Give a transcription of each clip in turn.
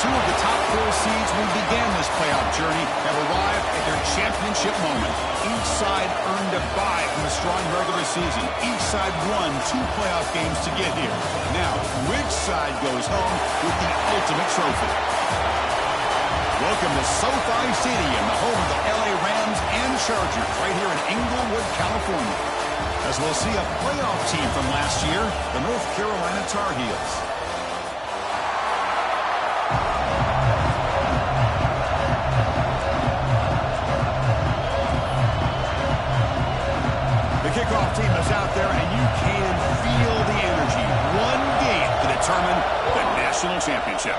Two of the top four seeds when we began this playoff journey have arrived at their championship moment. Each side earned a bye from a strong regular season. Each side won 2 playoff games to get here. Now, which side goes home with the ultimate trophy? Welcome to SoFi Stadium, the home of the LA Rams and Chargers, right here in Inglewood, California. As we'll see a playoff team from last year, the North Carolina Tar Heels. The kickoff team is out there, and you can feel the energy. One game to determine the national championship.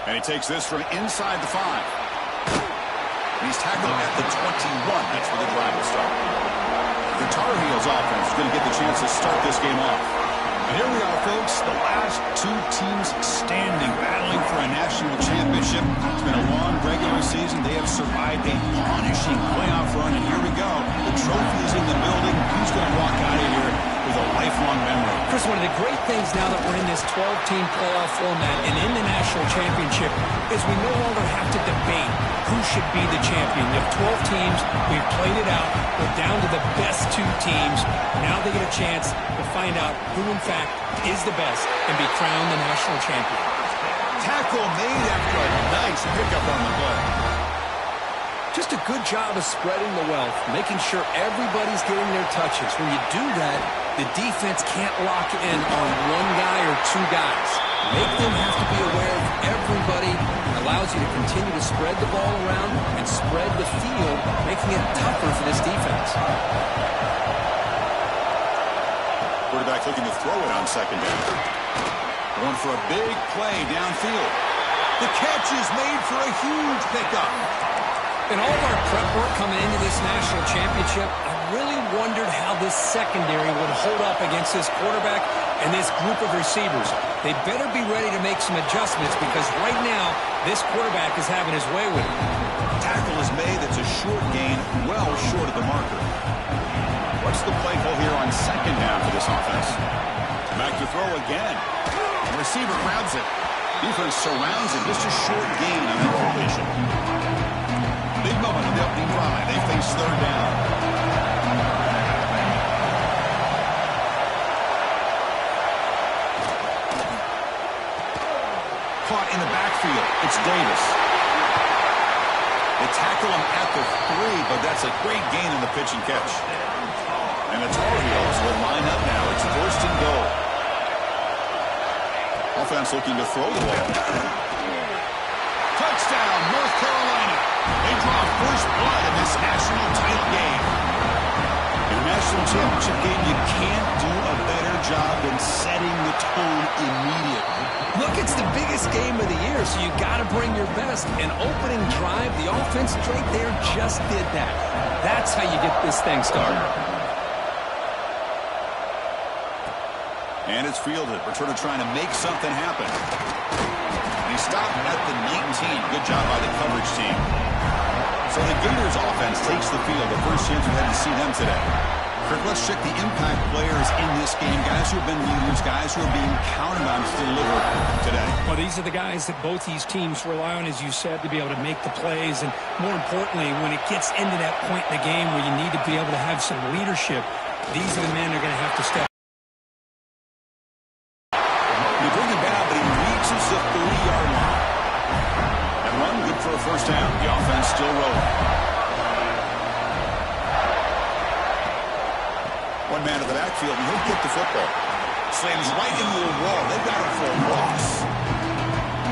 And he takes this from inside the 5. And he's tackled at the 21. That's where the drive will start. The Tar Heels offense is going to get the chance to start this game off. And here we are, folks, the last 2 teams standing, battling for a national championship. It's been a long regular season. They have survived a punishing playoff run, and here we go. The trophy is in the building. Who's going to walk out of here with a lifelong memory? Chris, one of the great things now that we're in this 12-team playoff format and in the national championship is we no longer have to debate who should be the champion. You have 12 teams. We've played it out. We're down to the best 2 teams. Now they get a chance to find out who, in fact, is the best and be crowned the national champion. Tackle made after a nice pickup on the play. Just a good job of spreading the wealth, making sure everybody's getting their touches. When you do that, the defense can't lock in on one guy or 2 guys. Make them have to be aware of everybody. It allows you to continue to spread the ball around and spread the field, making it tougher for this defense. Quarterback looking to throw it on second down. Going for a big play downfield. The catch is made for a huge pickup. In all of our prep work coming into this national championship, I really wondered how this secondary would hold up against this quarterback and this group of receivers. They better be ready to make some adjustments because right now, this quarterback is having his way with it. Tackle is made. That's a short gain, well short of the marker. What's the play call here on second down for this offense? Back to throw again. The receiver grabs it. Defense surrounds it. Just a short gain on that completion. Big moment on the opening drive. They face third down. Caught in the backfield. It's Davis. They tackle him at the 3, but that's a great gain in the pitch and catch. And the Tar Heels will line up now. It's first and goal. Offense looking to throw the ball. Touchdown, North Carolina. They draw first blood in this national title game. In a national championship game, you can't do a better job than setting the tone immediately. Look, it's the biggest game of the year, so you got to bring your best. An opening drive, the offense right there just did that. That's how you get this thing started. And it's fielded. Returner trying to make something happen. And he stopped at the 19. Good job by the coverage team. So the Gators offense takes the field. The first chance we had to see them today. Kirk, let's check the impact players in this game. Guys who have been leaders, guys who are being counted on to deliver today. Well, these are the guys that both these teams rely on, as you said, to be able to make the plays. And more importantly, when it gets into that point in the game where you need to be able to have some leadership, these are the men that are going to have to step. They bring him down, but he reaches the 30-yard line. And run good for a first down. The offense still rolling. One man in the backfield, and he'll get the football. Slams right into the wall. They've got him for a loss.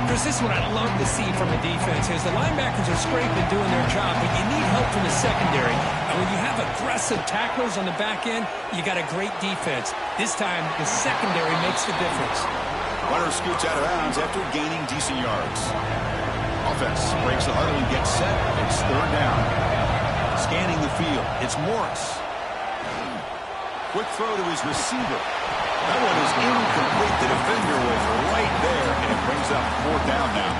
Chris, this is what I love to see from a defense is the linebackers are scraping doing their job, but you need help from the secondary. And when you have aggressive tacklers on the back end, you got a great defense. This time, the secondary makes the difference. Runner scoots out of bounds after gaining decent yards. Offense breaks the huddle and gets set. It's third down. Scanning the field. It's Morris. Quick throw to his receiver. That one is incomplete. The defender was right there, and it brings up fourth down now.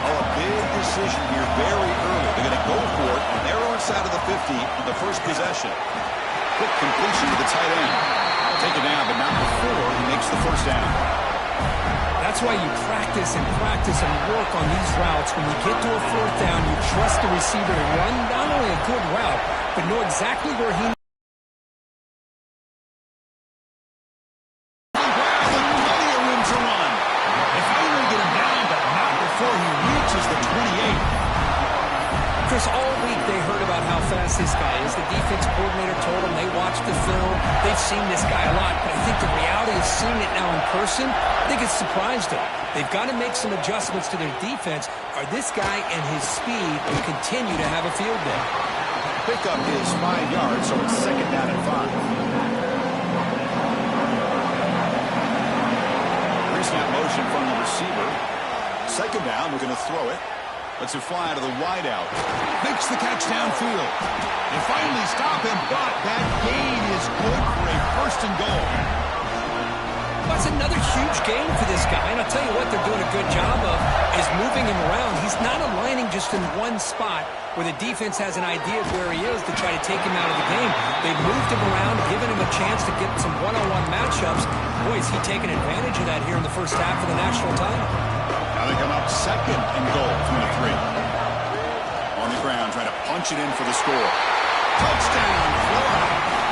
Oh, a big decision here very early. They're going to go for it on their own side of the 50 on the first possession. Quick completion to the tight end. Take it down, but not before he makes the first down. That's why you practice and work on these routes. When you get to a fourth down, you trust the receiver to run not only a good route, but know exactly where he needs. Plenty of room to run. If only get him down, but not before he reaches the 28. Chris, all week they heard about how fast this guy is. The defense coordinator told them they watched the film. They've seen this guy a lot, but I think the reality of seeing it now in person, I think it's surprised them. They've got to make some adjustments to their defense, or this guy and his speed will continue to have a field day. Pickup is 5 yards, so it's second down and 5. Pre-snap motion from the receiver. Second down, we're going to throw it. Lets it fly to the wideout. Makes the catch downfield. They finally stop him, but that gain is good for a first and goal. That's another huge gain for this guy, and I'll tell you what they're doing a good job of is moving him around. He's not aligning just in one spot where the defense has an idea of where he is to try to take him out of the game. They've moved him around, given him a chance to get some one-on-one matchups. Boy, is he taking advantage of that here in the first half of the national title. Now they come up second and goal from the 3. On the ground, trying to punch it in for the score. Touchdown, Florida.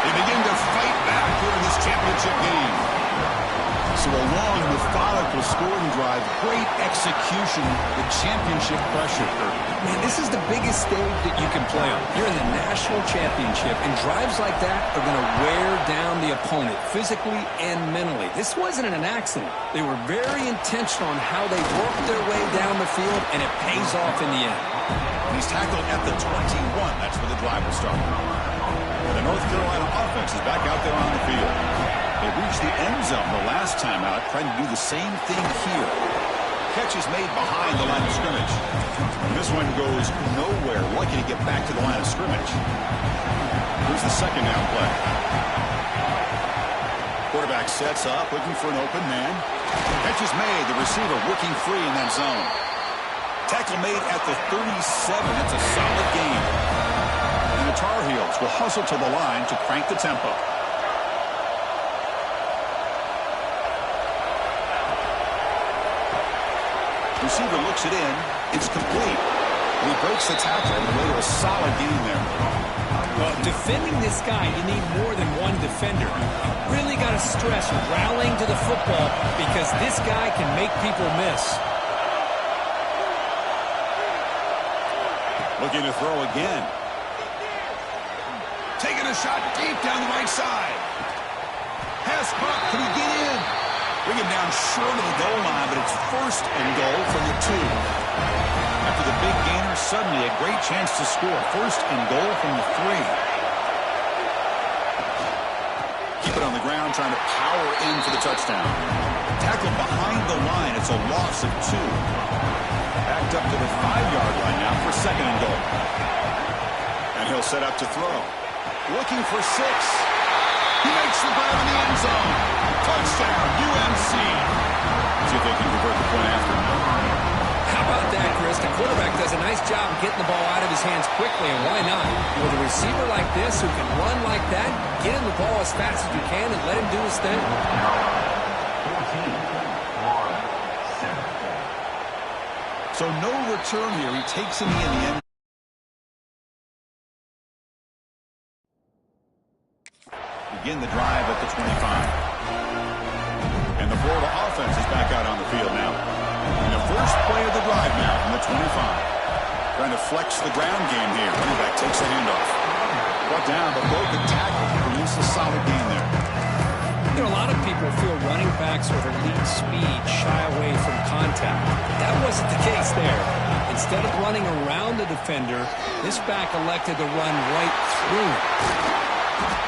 They begin to fight back here in this championship game. So a long, methodical scoring drive, great execution, the championship pressure. Man, this is the biggest stage that you can play on. You're in the national championship, and drives like that are going to wear down the opponent physically and mentally. This wasn't an accident. They were very intentional on how they worked their way down the field, and it pays off in the end. He's tackled at the 21. That's where the drive will start. And the North Carolina offense is back out there on the field. They reached the end zone the last time out, trying to do the same thing here. Catch is made behind the line of scrimmage. And this one goes nowhere. Lucky to get back to the line of scrimmage. Here's the second down play. Quarterback sets up, looking for an open man. Catch is made. The receiver working free in that zone. Tackle made at the 37. That's a solid gain. And the Tar Heels will hustle to the line to crank the tempo. Receiver looks it in. It's complete. And he breaks the tackle and made a solid gain there. Well, defending this guy, you need more than one defender. You really got to stress rallying to the football because this guy can make people miss. Looking to throw again. Taking a shot deep down the right side. Pass caught. Can he get in? Bring him down short of the goal line, but it's first and goal from the 2. After the big gainer, suddenly a great chance to score. First and goal from the 3. Keep it on the ground, trying to power in for the touchdown. Tackle behind the line. It's a loss of 2. Backed up to the 5-yard line now for second and goal. And he'll set up to throw. Looking for 6. He makes the grab in the end zone. Touchdown, UMC. See if they can convert the point after. How about that, Chris? The quarterback does a nice job of getting the ball out of his hands quickly, and why not? With a receiver like this who can run like that, get him the ball as fast as you can and let him do his thing. So no return here. He takes him in the end. Begin the drive at the 25. And the Florida offense is back out on the field now. And the first play of the drive now from the 25. Trying to flex the ground game here. Running back takes the handoff. Brought down, but broke the tackle. Produces a solid gain there. You know, a lot of people feel running backs with elite speed shy away from contact. That wasn't the case there. Instead of running around the defender, this back elected to run right through it.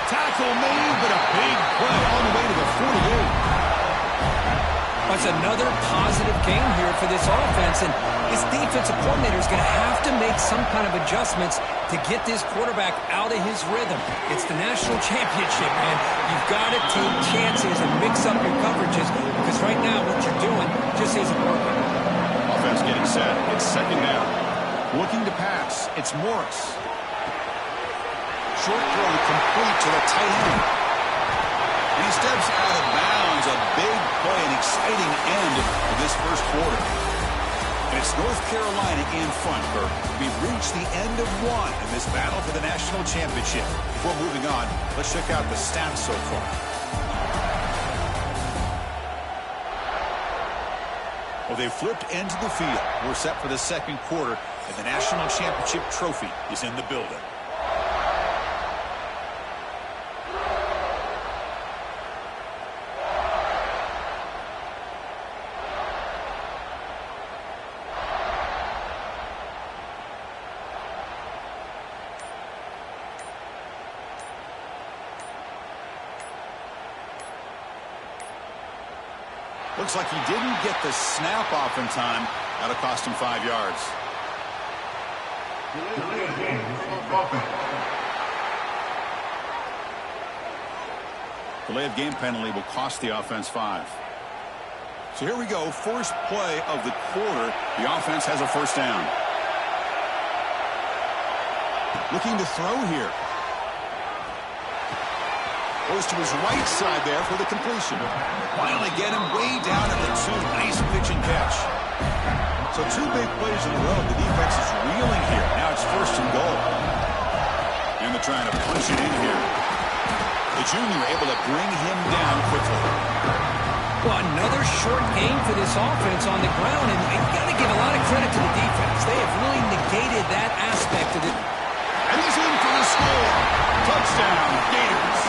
Tackle made, but a big play all the way to the 48. That's another positive game here for this offense, and this defensive coordinator is going to have to make some kind of adjustments to get this quarterback out of his rhythm. It's the national championship, man. You've got to take chances and mix up your coverages because right now what you're doing just isn't working. Offense getting set. It's second down. Looking to pass. It's Morris. Short throw complete to the tight end. And he steps out of bounds. A big play, an exciting end to this Carolina in front, Kirk. We've reached the end of one in this battle for the national championship. Before moving on, let's check out the stats so far. Well, they've flipped into the field. We're set for the second quarter, and the national championship trophy is in the building. Looks like he didn't get the snap off in time. That'll cost him 5 yards. Delay of game penalty will cost the offense 5. So here we go. First play of the quarter. The offense has a first down. Looking to throw here. Goes to his right side there for the completion. Finally get him way down at the 2. Nice pitch and catch. So 2 big plays in a row. The defense is reeling here. Now it's first and goal. And they're trying to punch it in here. The junior able to bring him down quickly. Well, another short game for this offense on the ground, and you got to give a lot of credit to the defense. They have really negated that aspect of it. And he's in for the score. Touchdown, Gators.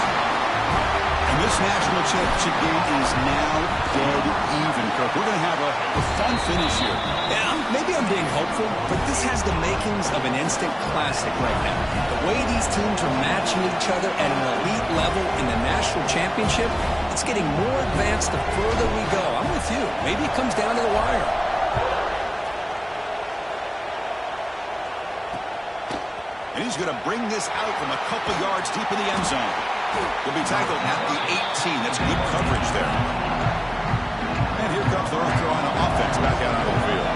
And this national championship game is now dead even, Kirk. We're going to have a fun finish here. Yeah, maybe I'm being hopeful, but this has the makings of an instant classic right now. The way these teams are matching each other at an elite level in the national championship, it's getting more advanced the further we go. I'm with you. Maybe it comes down to the wire. And he's going to bring this out from a couple yards deep in the end zone. He'll be tackled at the 18. That's good coverage there. And here comes the North Carolina offense back out onto the field.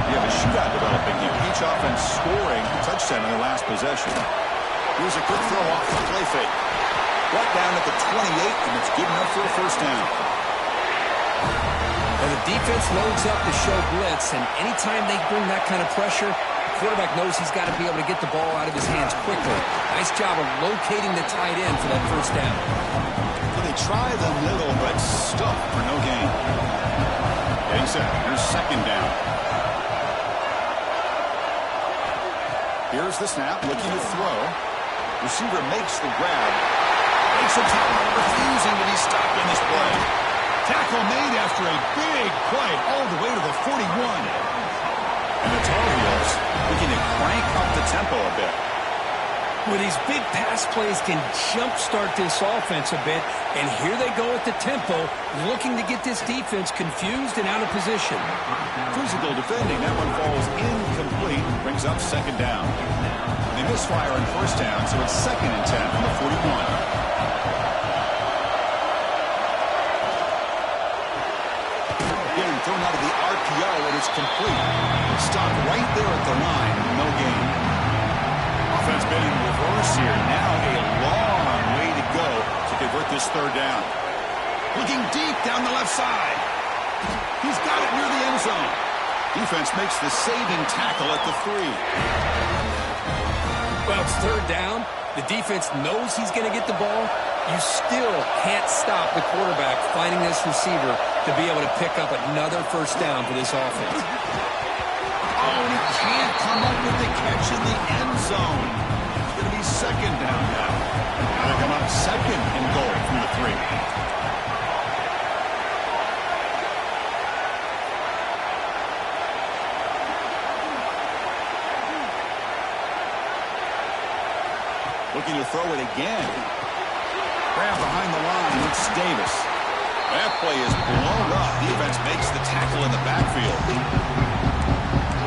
We have a shootout developing here. Each offense scoring a touchdown in their last possession. Here's a quick throw off the play fake. Brought down at the 28, and it's good enough for a first down. Well, the defense loads up to show blitz, and anytime they bring that kind of pressure, quarterback knows he's got to be able to get the ball out of his hands quickly. Nice job of locating the tight end for that first down. Well, they try the middle, but stuck for no gain. Getting set. Here's second down. Here's the snap, looking to throw. Receiver makes the grab. Makes a tackle, refusing to be stopped on this play. Tackle made after a big play all the way to the 41. And the Tar Heels looking to crank up the tempo a bit. Well, these big pass plays can jumpstart this offense a bit, and here they go at the tempo, looking to get this defense confused and out of position. Physical defending, that one falls incomplete, brings up second down. They misfire on first down, so it's 2nd and 10 on the 41. Thrown out of the RPO, and it's complete. Stopped right there at the line, no gain. Offense been in reverse here. Now a long way to go to convert this third down. Looking deep down the left side. He's got it near the end zone. Defense makes the saving tackle at the 3. Well, it's third down. The defense knows he's going to get the ball. You still can't stop the quarterback finding this receiver to be able to pick up another first down for this offense. Oh, and he can't come up with the catch in the end zone. It's going to be second down now. Now they come up second and goal from the 3. Looking to throw it again. Grab behind the line. It's Davis. That play is blown up. Defense makes the tackle in the backfield.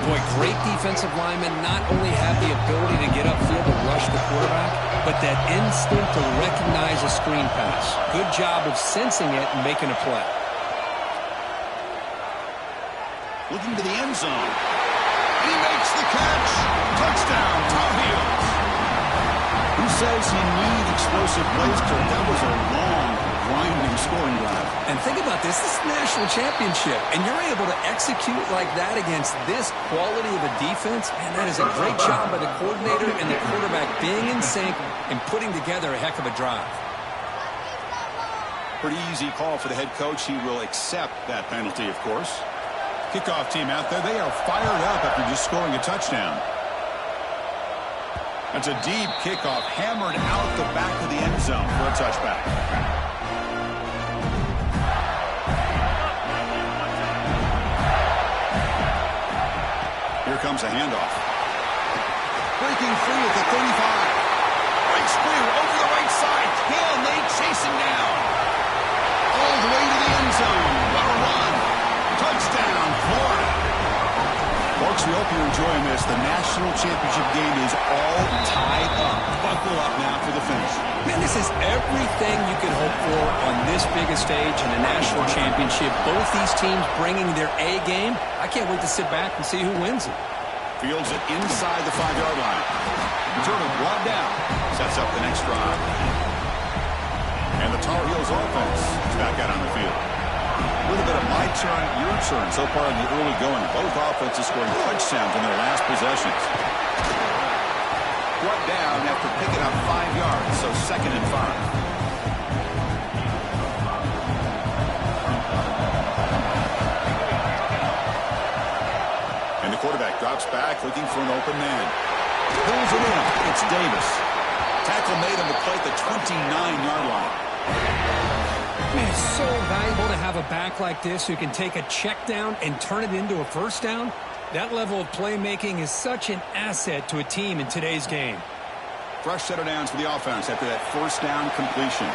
Boy, great defensive linemen not only have the ability to get upfield and rush the quarterback, but that instinct to recognize a screen pass. Good job of sensing it and making a play. Looking to the end zone. He makes the catch. Touchdown, Tar Heels. Who says he needs explosive plays, Kirk? That was a long, grinding scoring drive. And think about this. This is a national championship, and you're able to execute like that against this quality of a defense. Man, that is a great job by the coordinator and the quarterback being in sync and putting together a heck of a drive. Pretty easy call for the head coach. He will accept that penalty, of course. Kickoff team out there. They are fired up after just scoring a touchdown. That's a deep kickoff, hammered out the back of the end zone for a touchback. Here comes a handoff. Breaking free at the 35. Breaks free over the right side. Can they chase him down? All the way to the end zone. What a run. Touchdown, Florida. Folks, we hope you're enjoying this. The national championship game is all tied up. Buckle up now for the finish. Man, this is everything you could hope for on this biggest stage in a national championship. Both these teams bringing their A game. I can't wait to sit back and see who wins it. Fields it inside the 5-yard line. Turner brought down. Sets up the next drive. And the Tar Heels offense is back out on the field. A little bit of my turn, your turn so far in the early going. Both offenses scoring touchdowns in their last possessions. Brought down after picking up 5 yards, so 2nd and 5. And the quarterback drops back looking for an open man. Pulls it in. It's Davis. Tackle made on the play at the 29-yard line. It's so valuable to have a back like this who can take a check down and turn it into a first down. That level of playmaking is such an asset to a team in today's game. Fresh set of downs for the offense after that first down completion.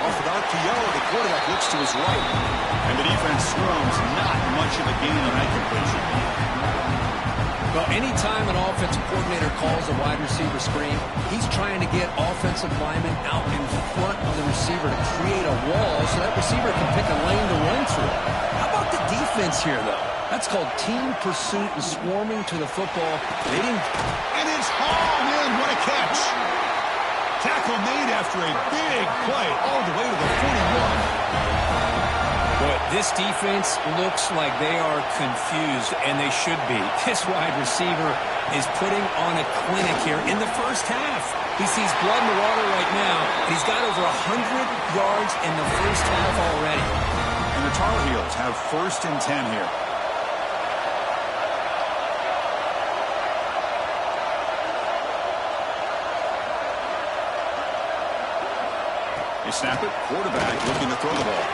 Off of RPO, the quarterback looks to his right. And the defense scrums, not much of a gain on that completion. Well, anytime an offensive coordinator calls a wide receiver screen, he's trying to get offensive linemen out in front of the receiver to create a wall so that receiver can pick a lane to run through. How about the defense here, though? That's called team pursuit and swarming to the football. They didn't... And it's hauled in. What a catch. Tackle made after a big play all the way to the 41. But this defense looks like they are confused, and they should be. This wide receiver is putting on a clinic here in the first half. He sees blood in the water right now, and he's got over 100 yards in the first half already. And the Tar Heels have 1st and 10 here. They snap it. Quarterback looking to throw the ball.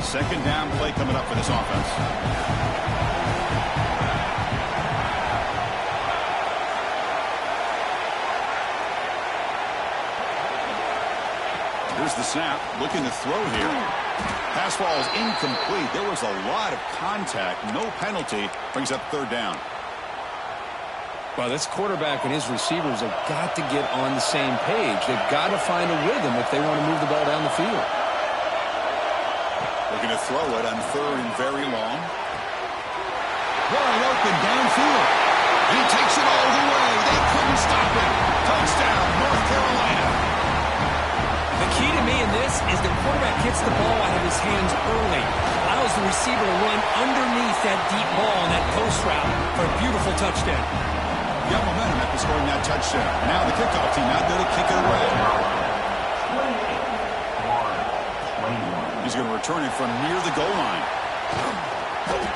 Second down play coming up for this offense. Here's the snap. Looking to throw here. Pass ball is incomplete. There was a lot of contact. No penalty. Brings up 3rd down. Well, this quarterback and his receivers have got to get on the same page. They've got to find a rhythm if they want to move the ball down the field. Looking to throw it on 3rd and very long. Wide open downfield. He takes it all the way. They couldn't stop him. Touchdown, North Carolina. The key to me in this is the quarterback gets the ball out of his hands early. Allows the receiver to run underneath that deep ball on that post route for a beautiful touchdown. Got momentum after scoring that touchdown. Now the kickoff team out there to kick it away. He's going to return it from near the goal line.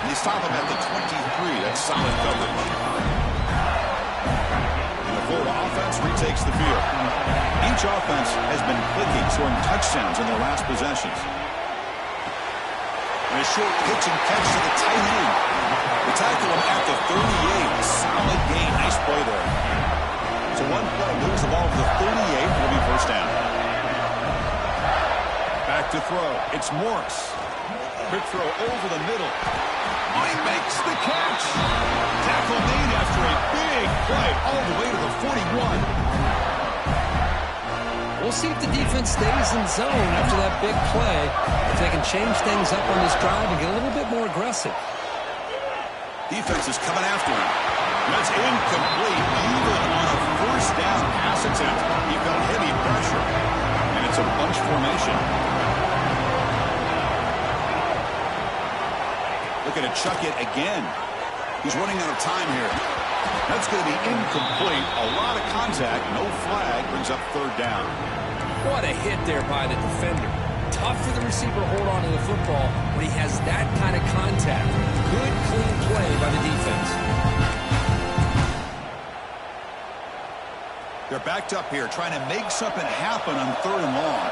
They stop him at the 23. That's solid coverage. And the Florida offense retakes the field. Each offense has been clicking, scoring touchdowns in their last possessions. And a short pitch and catch to the tight end. They tackle him at the 38. Solid gain. Nice play there. So one play moves the ball to the 38. It'll be first down. Back to throw. It's Morris. Quick throw over the middle. Oh, he makes the catch. Tackle made after a big play all the way to the 41. We'll see if the defense stays in zone after that big play, if they can change things up on this drive and get a little bit more aggressive. Defense is coming after him. That's incomplete. Even on a first down pass attempt, he felt heavy pressure. And it's a bunch formation. Looking to chuck it again. He's running out of time here. That's going to be incomplete. A lot of contact. No flag. Brings up third down. What a hit there by the defender. Tough for the receiver to hold on to the football when he has that kind of contact. Good, clean play by the defense. They're backed up here, trying to make something happen on third and long.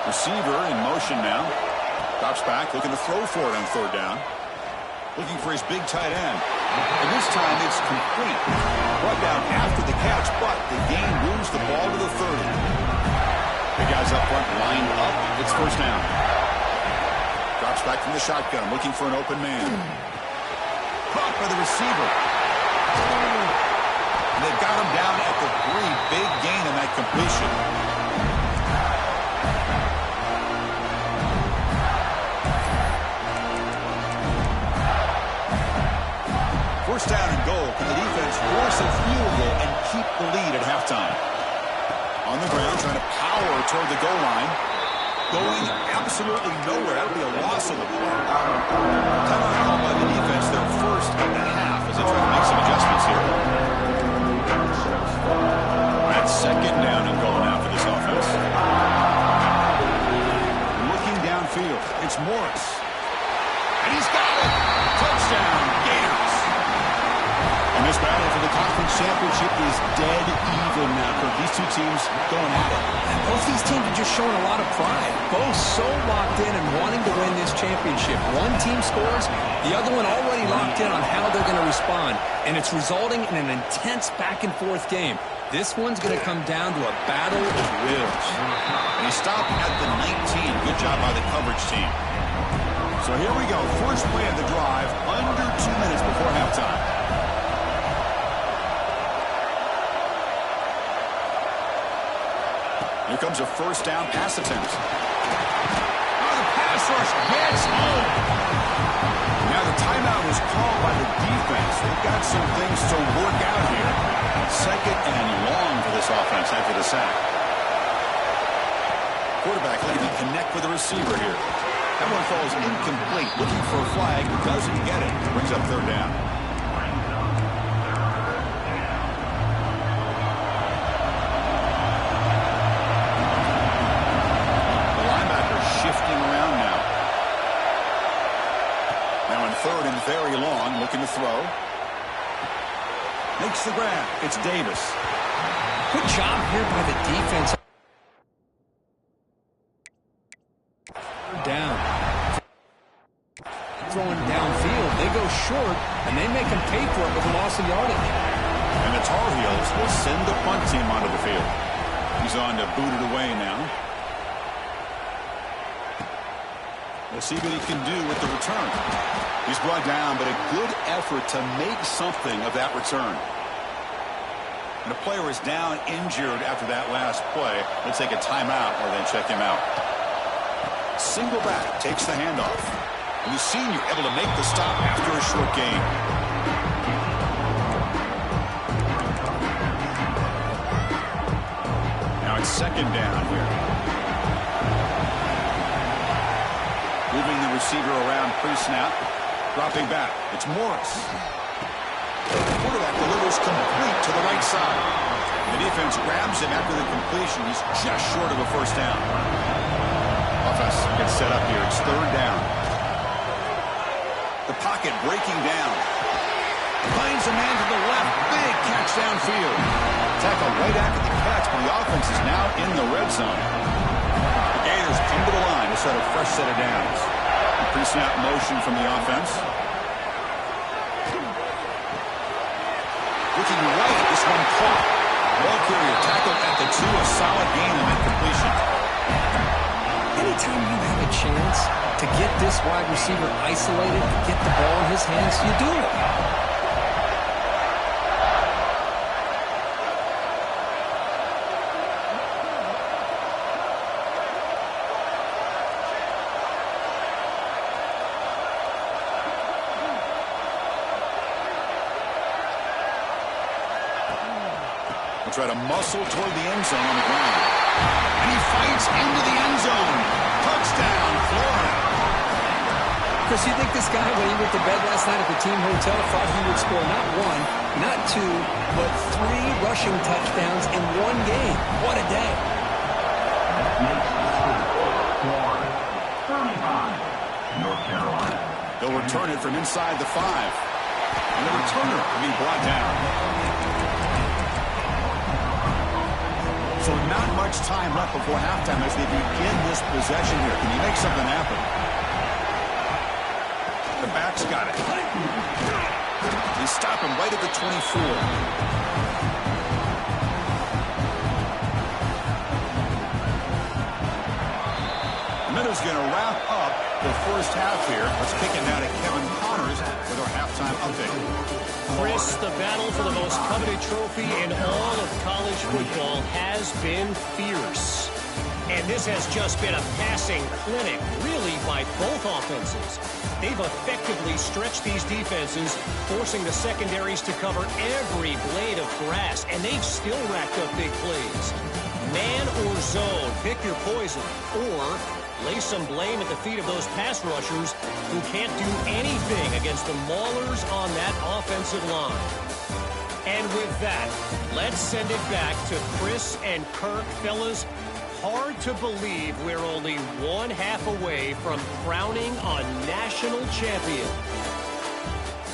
Receiver in motion now. Drops back, looking to throw for it on third down. Looking for his big tight end. And this time it's complete. Brought down after the catch, but the gain moves the ball to the 30. The guys up front lined up. It's first down. Drops back from the shotgun, looking for an open man. Caught by the receiver. And they've got him down at the 3. Big gain in that completion. First down and goal. Can the defense force a field goal and keep the lead at halftime? On the ground, trying to power toward the goal line. Going absolutely nowhere. That would be a loss of the play. Timeout called by the defense, their first of the half, as they try to make some adjustments here. That's second down and goal now for this offense. Looking downfield, it's Morris. And he's got it! Touchdown, Gators! And this battle for the conference championship is dead even now. These two teams going at it. And both these teams are just showing a lot of pride. Both so locked in and wanting to win this championship. One team scores, the other one already locked in on how they're going to respond. And it's resulting in an intense back-and-forth game. This one's going to come down to a battle of wills. And he stopped at the 19. Good job by the coverage team. So here we go. First play of the drive, under 2 minutes before halftime. Here comes a first down pass attempt. Oh, the pass rush gets home. Now the timeout was called by the defense. They've got some things to work out here. Second and long for this offense after the sack. Quarterback looking to connect with the receiver here. That one falls incomplete. Looking for a flag. Doesn't get it. Brings up third down. Third and very long, looking to throw. Makes the grab. It's Davis. Good job here by the defense. Down. Throwing downfield. They go short, and they make them pay for it with a loss of yardage. And the Tar Heels will send the punt team onto the field. He's on to boot it away now. We'll see what he can do with the return. He's brought down, but a good effort to make something of that return. And the player is down injured after that last play. Let's take a timeout or then check him out. Single back takes the handoff. And the senior able to make the stop after a short gain. Now it's second down here. Moving the receiver around pre-snap. Dropping back. It's Morris. The quarterback delivers complete to the right side. The defense grabs him after the completion. He's just short of a first down. Offense gets set up here. It's third down. The pocket breaking down. Finds a man to the left. Big catch downfield. Tackle right after the catch, but the offense is now in the red zone. The Gators come to the line to set a fresh set of downs. Pre-snap motion from the offense. Looking right, this one caught. Ball carrier tackled at the 2, a solid gain on that completion. Anytime you have a chance to get this wide receiver isolated, get the ball in his hands, you do it. try to muscle toward the end zone on the ground. And he fights into the end zone. Touchdown, Florida. Chris, you think this guy, when he went to bed last night at the team hotel, thought he would score not one, not two, but 3 rushing touchdowns in one game? What a day. North Carolina. They'll return it from inside the 5. And the returner will be brought down. So not much time left before halftime as they begin this possession here. Can you make something happen? The back's got it. They stop him right at the 24. Minutes going to wrap up the first half here. Let's kick it now to Kevin Connors with our halftime update. Chris, the battle for the most coveted trophy in all of college football has been fierce. And this has just been a passing clinic, really, by both offenses. They've effectively stretched these defenses, forcing the secondaries to cover every blade of grass, and they've still racked up big plays. Man or zone, pick your poison, or lay some blame at the feet of those pass rushers who can't do anything against the maulers on that offensive line. And with that, let's send it back to Chris and Kirk. Fellas, hard to believe we're only 1/2 away from crowning a national champion.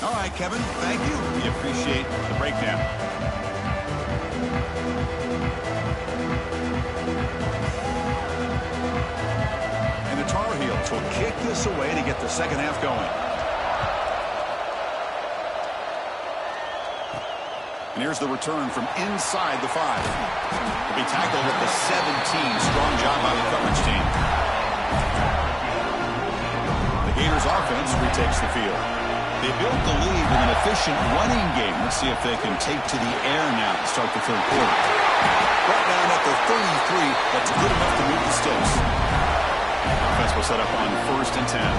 All right, Kevin, thank you. We appreciate the breakdown. And the Tar Heels will kick this away to get the second half going. And here's the return from inside the 5. He'll be tackled at the 17. Strong job by the coverage team. The Gators offense retakes the field. They built the lead with an efficient running game. Let's see if they can take to the air now to start the third quarter. Brought down at the 33. That's good enough to move the sticks. Offense will set up on 1st and 10.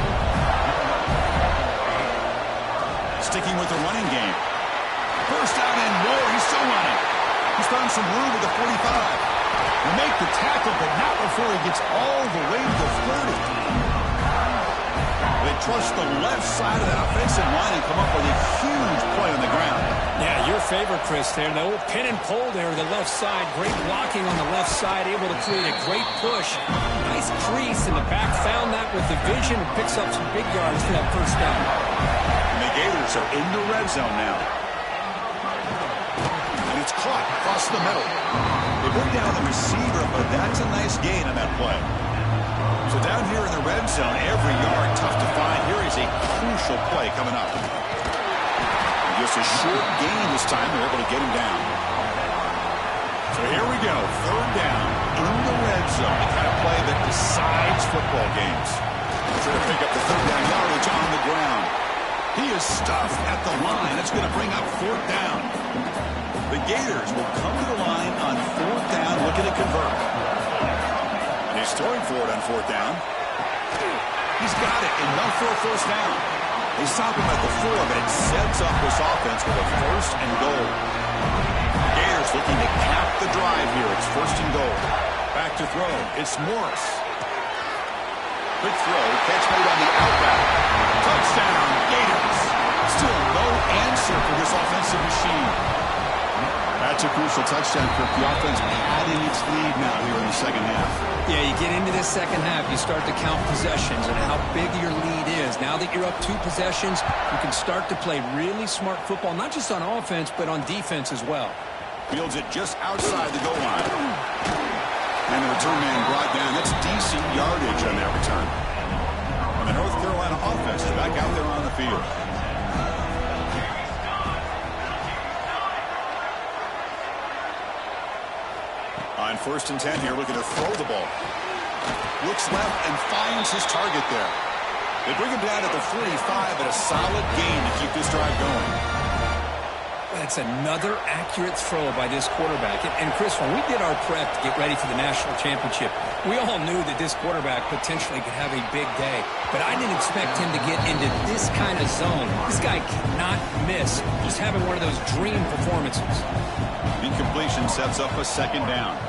Sticking with the running game. First down and more. He's still running. He's found some room at the 45. He'll make the tackle, but not before he gets all the way to the 30. They trust the left side of that offensive line and come up with a huge play on the ground. Yeah, your favorite, Chris, there. The old pin and pull there, the left side. Great blocking on the left side, able to create a great push. Nice crease in the back. Found that with the vision and picks up some big yards for that first down. And the Gators are in the red zone now. It's caught across the middle. They bring down the receiver, but that's a nice gain on that play. So down here in the red zone, every yard tough to find. Here is a crucial play coming up. And just a short gain this time. They're able to get him down. So here we go. 3rd down in the red zone. The kind of play that decides football games. Trying to pick up the 3rd down yardage on the ground. He is stuffed at the line. That's going to bring up 4th down. The Gators will come to the line on 4th down, looking to convert. And he's throwing for it on 4th down. He's got it, enough for a 1st down. They stop him at the 4, but it sets up this offense with a 1st and goal. The Gators looking to cap the drive here. It's 1st and goal. Back to throw. It's Morris. Quick throw. Catch made on the outback. Touchdown, Gators. Still no answer for this offensive machine. That's a crucial touchdown, Kirk. The offense padding its lead now here in the second half. Yeah, you get into this second half, you start to count possessions and how big your lead is. Now that you're up 2 possessions, you can start to play really smart football, not just on offense, but on defense as well. Fields it just outside the goal line. And the return man brought down. That's decent yardage on that return. And the North Carolina offense is back out there on the field. On 1st and 10 here, looking to throw the ball. Looks left and finds his target there. They bring him down at the 45, but a solid gain to keep this drive going. That's another accurate throw by this quarterback. And Chris, when we did our prep to get ready for the national championship, we all knew that this quarterback potentially could have a big day. But I didn't expect him to get into this kind of zone. This guy cannot miss. Just having one of those dream performances. Incompletion sets up a second down.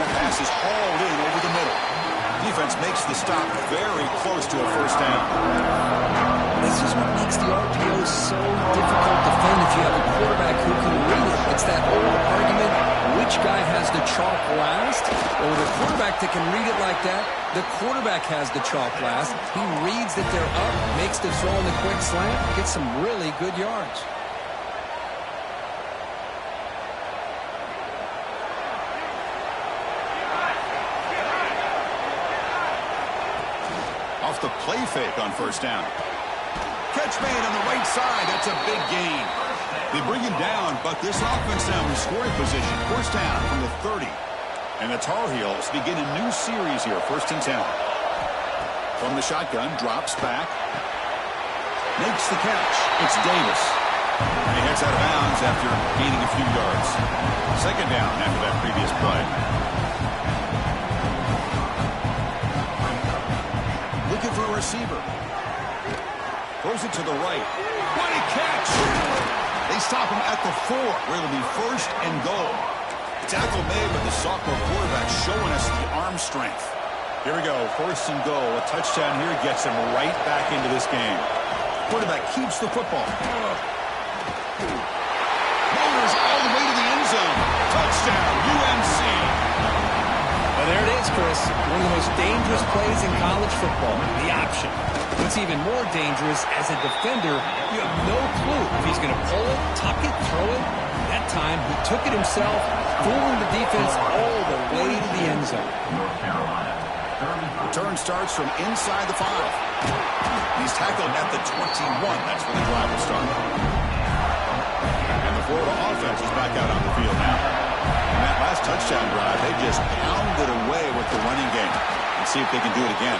The pass is hauled in over the middle. Defense makes the stop very close to a first down. This is what makes the RPO so difficult to defend if you have a quarterback who can read it. It's that old argument, which guy has the chalk last? Well, the quarterback that can read it like that, the quarterback has the chalk last. He reads that they're up, makes the throw in the quick slant, gets some really good yards. Off the play fake on first down. Catch made on the right side. That's a big gain. They bring him down, but this offense now in scoring position. First down from the 30. And the Tar Heels begin a new series here. 1st and 10. From the shotgun, drops back. Makes the catch. It's Davis. And he heads out of bounds after gaining a few yards. Second down after that previous play. Looking for a receiver. Throws it to the right. What a catch! They stop him at the 4, where it'll be 1st and goal. Tackle made, but the sophomore quarterback showing us the arm strength. Here we go, 1st and goal. A touchdown here gets him right back into this game. Quarterback keeps the football. Motors all the way to the end zone. Touchdown, UNC. Well, there it is, Chris. One of the most dangerous plays in college football, the option. What's even more dangerous, as a defender, you have no clue if he's going to pull it, tuck it, throw it. That time, he took it himself, fooling the defense all the way to the end zone. Return starts from inside the 5. He's tackled at the 21. That's where the drive will start. And the Florida offense is back out on the field now. In that last touchdown drive, they just pounded away with the running game. And see if they can do it again.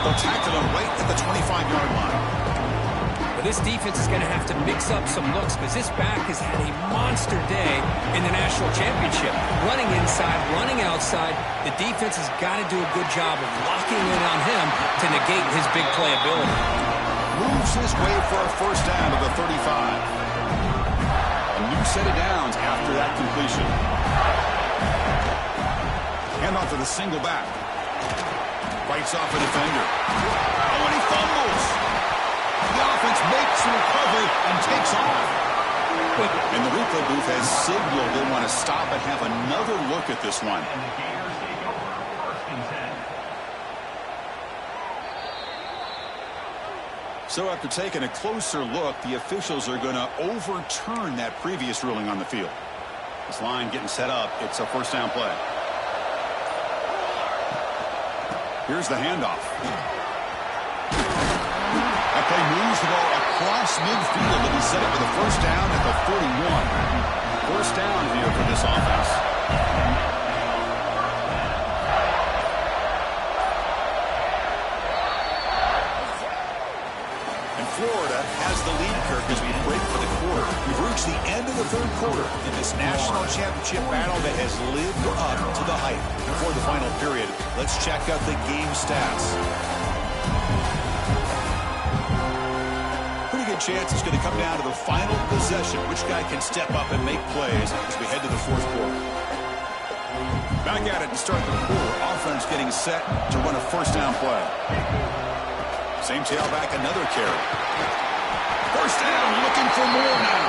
They'll tackle him right at the 25-yard line. But this defense is going to have to mix up some looks because this back has had a monster day in the national championship. Running inside, running outside. The defense has got to do a good job of locking in on him to negate his big play ability. Moves his way for a first down to the 35. A new set of downs after that completion. Hand off to the single back. Fights off a defender. Oh, and he fumbles. The offense makes the recovery and takes off. And the replay booth has signaled they want to stop and have another look at this one. So after taking a closer look, the officials are going to overturn that previous ruling on the field. This line getting set up. It's a first down play. Here's the handoff. That play moves the ball across midfield to be set up with a first down at the 41. First down here for this offense. And Florida has the lead, Kirk, as we break for the quarter. We've reached the end of the 3rd quarter in this national championship battle that has lived up to the hype. Before the final period, let's check out the game stats. Pretty good chance it's going to come down to the final possession. Which guy can step up and make plays as we head to the 4th quarter. Back at it to start the quarter. Offense getting set to run a first down play. Same tailback, another carry. First down, looking for more now.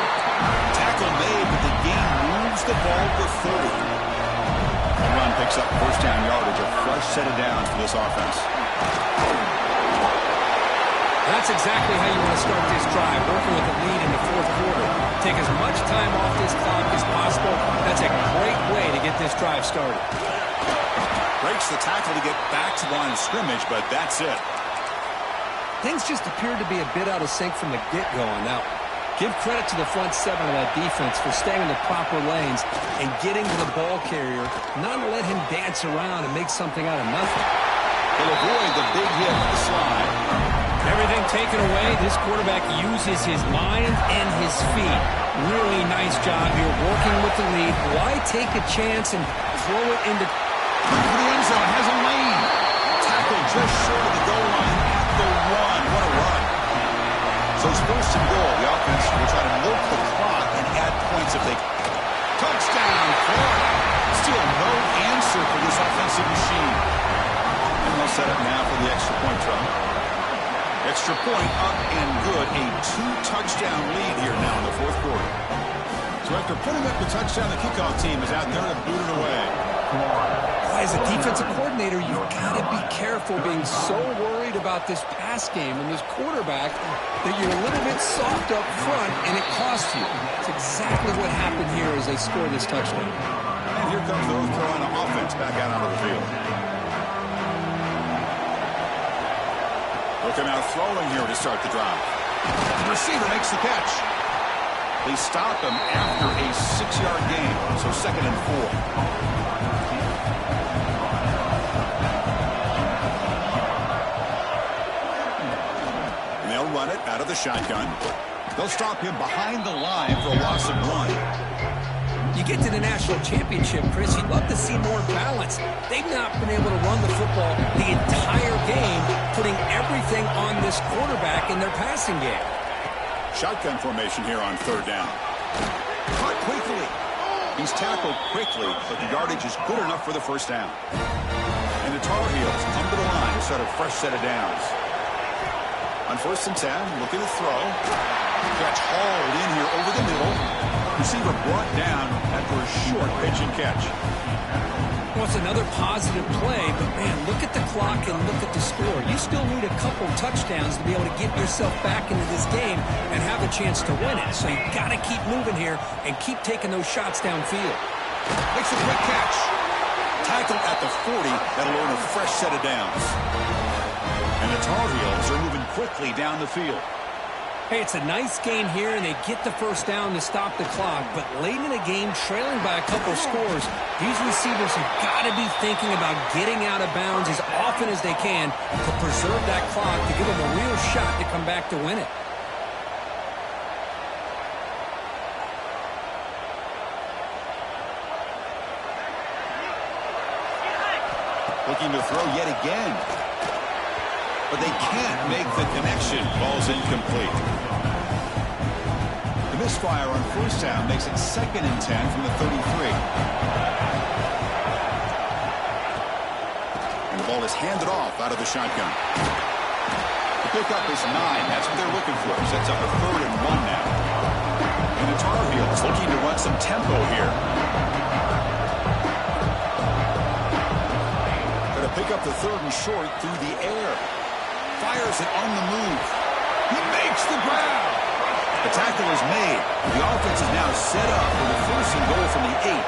Tackle made, but the game moves the ball to 30. The run picks up first down yardage, a fresh set of downs for this offense. That's exactly how you want to start this drive, working with the lead in the 4th quarter. Take as much time off this clock as possible. That's a great way to get this drive started. Breaks the tackle to get back to the line of scrimmage, but that's it. Things just appeared to be a bit out of sync from the get-go on that one. Give credit to the front 7 of that defense for staying in the proper lanes and getting to the ball carrier, not to let him dance around and make something out of nothing. They'll avoid the big hit with the slide. There we everything taken away, this quarterback uses his mind and his feet. Really nice job here working with the lead. Why take a chance and throw it into... For the end zone, has a lane. Tackle just short of the goal line at the 1. What a run. So it's first and goal. The offense will try to milk the clock and add points if they... Touchdown, Florida. Still no answer for this offensive machine. And they'll set up now for the extra point try. Extra point up and good. A 2-touchdown lead here now in the fourth quarter. So after putting up the touchdown, the kickoff team is out there to boot it away. As a defensive coordinator, you've got to be careful being so worried about this pass game and this quarterback that you're a little bit soft up front and it costs you. It's exactly what happened here as they score this touchdown. And here comes the North Carolina offense back out onto the field. Looking out throwing here to start the drive. The receiver makes the catch. They stop him after a 6-yard gain, so 2nd and 4. Run it out of the shotgun. They'll stop him behind the line for a loss of 1. You get to the national championship, Chris, you'd love to see more balance. They've not been able to run the football the entire game, putting everything on this quarterback in their passing game. Shotgun formation here on 3rd down. Caught quickly. He's tackled quickly, but the yardage is good enough for the first down. And the Tar Heels come to the line to start a fresh set of downs. On 1st and 10, looking to throw. Catch hauled in here over the middle. Receiver brought down after a short pitch and catch. Well, it's another positive play, but man, look at the clock and look at the score. You still need a couple touchdowns to be able to get yourself back into this game and have a chance to win it. So you've got to keep moving here and keep taking those shots downfield. Makes a quick catch. Tackled at the 40. That'll earn a fresh set of downs. And the Tar Heels are moving quickly down the field. Hey, it's a nice gain here, and they get the first down to stop the clock. But late in the game, trailing by a couple scores, these receivers have got to be thinking about getting out of bounds as often as they can to preserve that clock, to give them a real shot to come back to win it. Looking to throw yet again. But they can't make the connection. Ball's incomplete. The misfire on 1st down makes it 2nd and 10 from the 33. And the ball is handed off out of the shotgun. The pickup is 9. That's what they're looking for. Sets up a 3rd and 1 now. And the Tar Heels looking to run some tempo here. Going to pick up the 3rd and short through the air. Fires it on the move. He makes the grab. The tackle is made. The offense is now set up for the 1st and goal from the 8.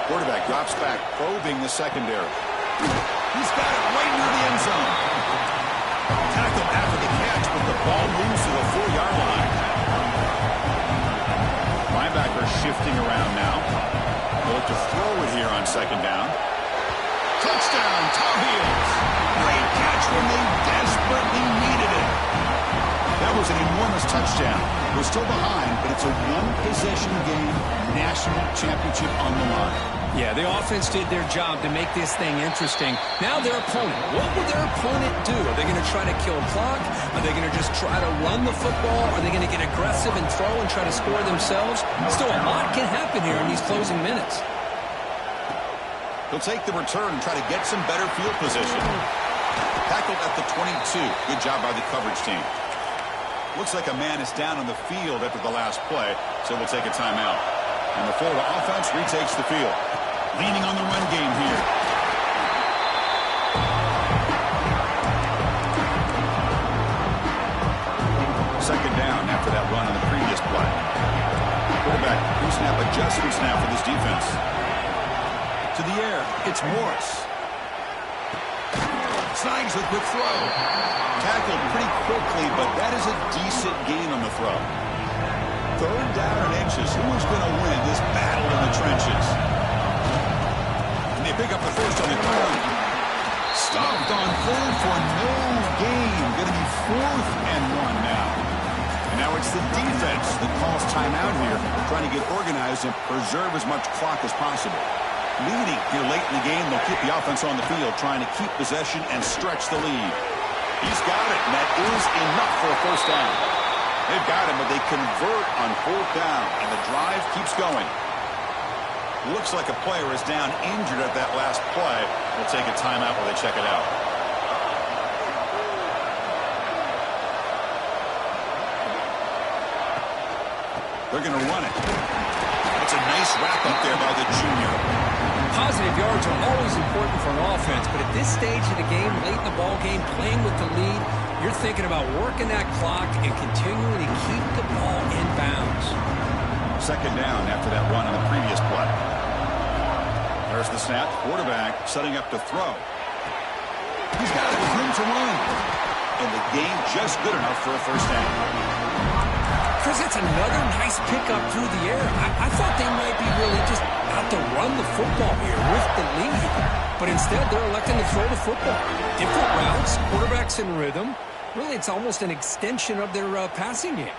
Quarterback drops back, probing the secondary. He's got it right near the end zone. Tackle after the catch, but the ball moves to the 4-yard line. Linebacker shifting around now. They'll look to throw it here on 2nd down. Touchdown, Tar Heels. Great catch when they desperately needed it. That was an enormous touchdown. We're still behind, but it's a one-possession game, national championship on the line. Yeah, the offense did their job to make this thing interesting. Now their opponent. What will their opponent do? Are they going to try to kill clock? Are they going to just try to run the football? Are they going to get aggressive and throw and try to score themselves? Still, a lot can happen here in these closing minutes. He'll take the return and try to get some better field position. Tackled at the 22. Good job by the coverage team. Looks like a man is down on the field after the last play, so we'll take a timeout. And the Florida offense retakes the field. Leaning on the run game here. Second down after that run on the previous play. Quarterback pre-snap adjustments now for this defense. To the air, it's Morris. Signs a quick throw. Tackled pretty quickly, but that is a decent gain on the throw. 3rd down and inches. Who's going to win this battle in the trenches? And they pick up the first on the ground. Stopped on third for no gain. Going to be 4th and 1 now. And now it's the defense that calls timeout here, trying to get organized and preserve as much clock as possible. Leading here late in the game, they'll keep the offense on the field, trying to keep possession and stretch the lead. He's got it, and that is enough for a first down. They've got him, but they convert on 4th down, and the drive keeps going. Looks like a player is down injured at that last play. We'll take a timeout while they check it out. They're going to run it. It's a nice wrap-up there by the junior. Positive yards are always important for an offense, but at this stage of the game, late in the ball game, playing with the lead, you're thinking about working that clock and continuing to keep the ball in bounds. 2nd down after that run on the previous play. There's the snap. Quarterback setting up to throw. He's got it with room to run. And the game just good enough for a first down. Chris, it's another nice pickup through the air. I thought they might be really just out to run the football here with the lead. But instead, they're electing to throw the football. Different routes, quarterbacks in rhythm. Really, it's almost an extension of their passing game.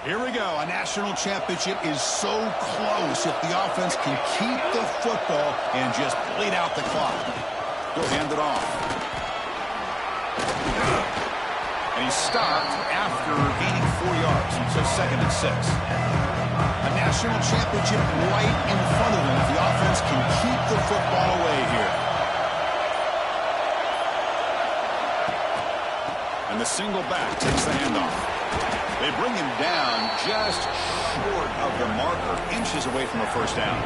Here we go. A national championship is so close if the offense can keep the football and just bleed out the clock. He'll hand it off. And he's stopped after gaining 4 yards. So 2nd and 6. A national championship right in front of them if the offense can keep the football away here. And the single back takes the handoff. They bring him down just short of the marker, inches away from a first down.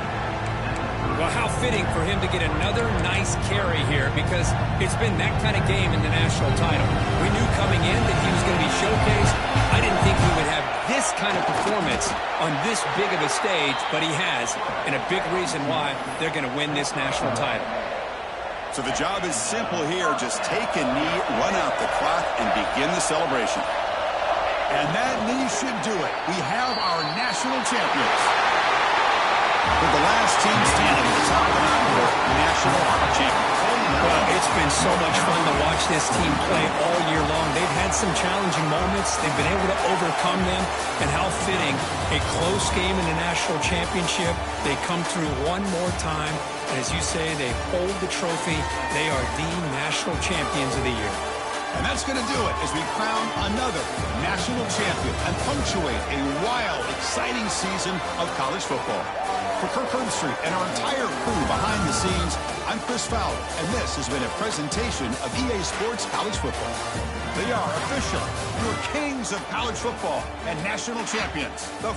Well, how fitting for him to get another nice carry here, because it's been that kind of game in the national title. We knew coming in that he was going to be showcased. I didn't think he would have this kind of performance on this big of a stage, but he has, and a big reason why they're going to win this national title. So the job is simple here. Just take a knee, run out the clock, and begin the celebration. And that knee should do it. We have our national champions. For the last team standing at the top of the mountain, national champions. Well, it's been so much fun to watch this team play all year long. They've had some challenging moments. They've been able to overcome them. And how fitting, a close game in the national championship. They come through one more time. And as you say, they hold the trophy. They are the national champions of the year. And that's going to do it as we crown another national champion and punctuate a wild, exciting season of college football. For Kirk Herbstreit and our entire crew behind the scenes, I'm Chris Fowler, and this has been a presentation of EA Sports College Football. They are officially your kings of college football and national champions. The